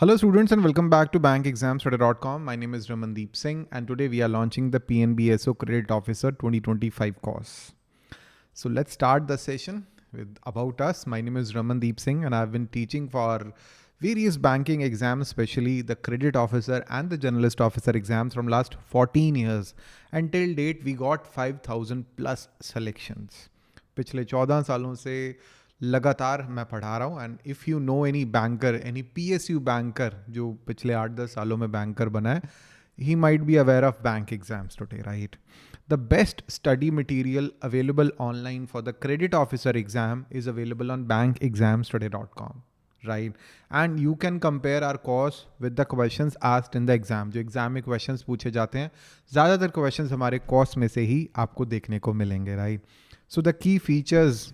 Hello students and welcome back to BankExamsToday.com. My name is Ramandeep Singh and today we are launching the PNB SO Credit Officer 2025 course. So let's start the session with about us. My name is Ramandeep Singh and I've been teaching for various banking exams, especially the credit officer and the journalist officer exams from last 14 years. Until date, we got 5,000 plus selections. पिछले 14 सालों से लगातार मैं पढ़ा रहा हूँ and if you know any banker any PSU banker जो पिछले 8-10 सालों में बैंकर बना है he might be aware of bank exams today, right? The best study material available online for the credit officer exam is available on BankExamsToday.com, right? And you can compare our course with the questions asked in the exam. जो exam में questions पूछे जाते हैं ज़्यादातर questions हमारे course में से ही आपको देखने को मिलेंगे, right? So the key features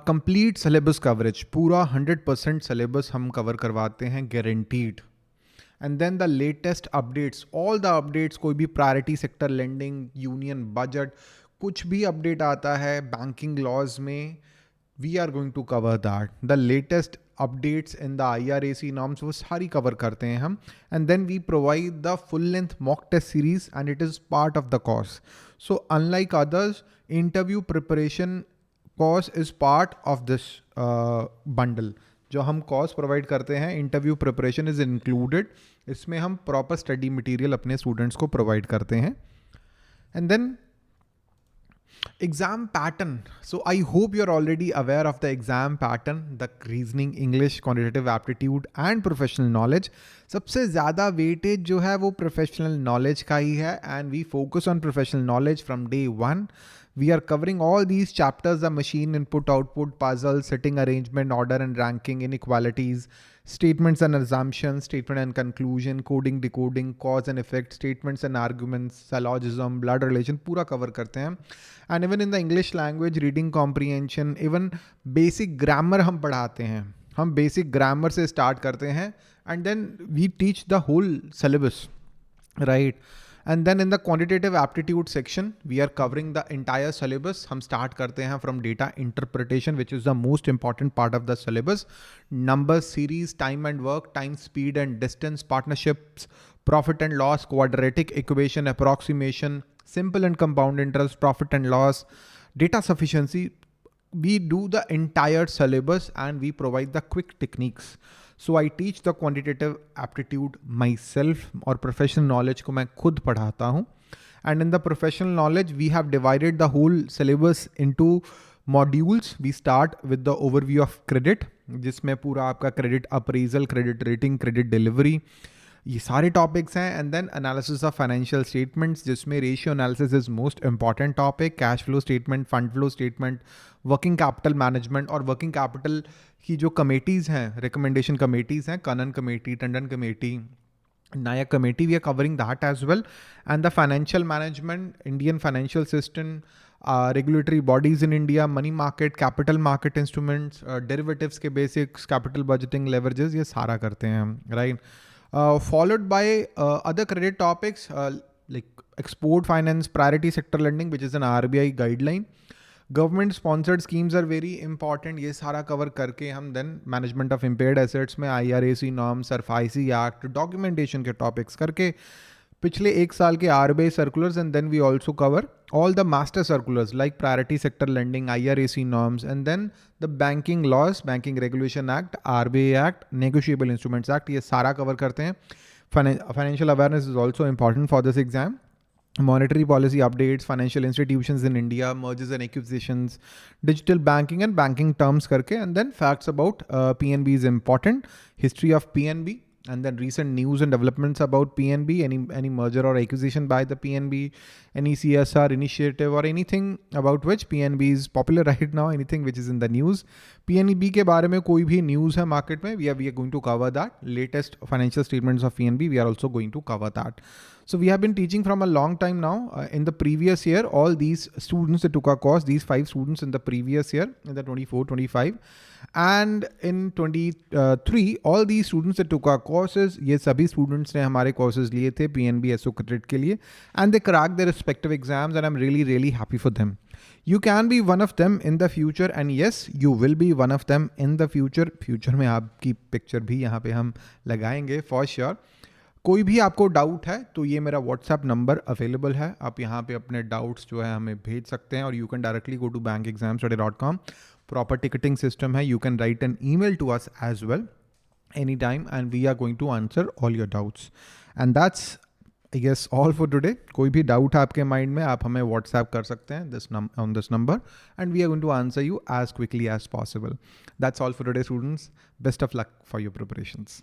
complete syllabus coverage, पूरा 100% सिलेबस हम कवर करवाते हैं guaranteed. And then the latest updates, all the updates, कोई भी priority sector lending, union budget, कुछ भी अपडेट आता है बैंकिंग लॉज में, we are going to cover that. The latest updates in the IRAC norms वो सारी कवर करते हैं हम. And then we provide the full length mock test series and it is part of the course. So unlike others, interview preparation course is part of this bundle. जो हम course provide करते हैं, interview preparation is included. इसमें हम proper study material अपने students को provide करते हैं. And then exam pattern. So I hope you are already aware of the exam pattern. The reasoning, English, quantitative aptitude and professional knowledge. सबसे ज़्यादा weightage जो है वो प्रोफेशनल नॉलेज का ही है and we focus on professional knowledge from day one. We are covering all these chapters: the machine input, output, puzzle, setting arrangement, order and ranking, inequalities, statements and assumptions, statement and conclusion, coding, decoding, cause and effect, statements and arguments, syllogism, blood relation, पूरा cover करते हैं. And even in the English language, reading comprehension, even basic grammar हम पढ़ाते हैं. हम basic grammar से start करते हैं and then we teach the whole syllabus, right? And then in the quantitative aptitude section, we are covering the entire syllabus. हम start करते हैं from data interpretation, which is the most important part of the syllabus. Numbers, series, time and work, time, speed and distance, partnerships, profit and loss, quadratic equation, approximation, simple and compound interest, profit and loss, data sufficiency. We do the entire syllabus and we provide the quick techniques. So I teach the quantitative aptitude myself, और professional knowledge को मैं खुद पढ़ाता हूँ. And in the professional knowledge, we have divided the whole syllabus into modules. We start with the overview of credit, जिसमें पूरा आपका credit appraisal, credit rating, credit delivery, ये सारे टॉपिक्स हैं. And then analysis of financial statements, जिसमें ratio analysis is most important topic, cash flow statement, fund flow statement, working capital management. और working capital की जो कमेटीज़ हैं, recommendation committees हैं, Kannan committee, Tandon committee, Nayak committee, we are covering that as well. And the financial management, Indian financial system, regulatory bodies in India, money market, capital market instruments, derivatives के basics, capital budgeting, leverages, ये सारा करते हैं हम, right? Followed by other credit topics like export finance, priority sector lending, which is an RBI guideline. Government sponsored schemes are very important. ये सारा cover करके हम then management of impaired assets में IRAC norms, SARFAESI Act, documentation के topics करके पिछले एक साल के RBI circulars, and then we also cover all the master circulars like priority sector lending, IRAC norms, and then the banking laws, Banking Regulation Act, RBI Act, Negotiable Instruments Act, ये सारा cover करते हैं. Financial awareness is also important for this exam. Monetary policy updates, financial institutions in India, mergers and acquisitions, digital banking and banking terms करके, and then facts about PNB is important, history of PNB, and then recent news and developments about PNB, any merger or acquisition by the PNB, any CSR initiative or anything about which PNB is popular right now, anything which is in the news. PNB के बारे में कोई भी news है market में, we are going to cover that. Latest financial statements of PNB, we are also going to cover that. So we have been teaching from a long time now. In the previous year, all these students that took our course, these 5 students in the previous year, in the 24-25, and in 23, all these students that took our courses, ये सभी students ने हमारे courses लिए थे PNB SO Credit के लिए, and they cracked their respective exams, and I'm really happy for them. You can be one of them in the future and yes, you will be one of them in the future. Future में आपकी picture भी यहाँ पे हम लगाएंगे for sure. कोई भी आपको डाउट है तो ये मेरा व्हाट्सएप नंबर अवेलेबल है, आप यहाँ पे अपने डाउट्स जो है हमें भेज सकते हैं और you can directly go to bankexamstoday.com. Proper ticketing system है, you can write an email to us as well any time and we are going to answer all your doubts. And that's I guess all for today. कोई भी doubt है आपके mind में आप हमें WhatsApp कर सकते हैं on this number and we are going to answer you as quickly as possible. That's all for today, students. Best of luck for your preparations.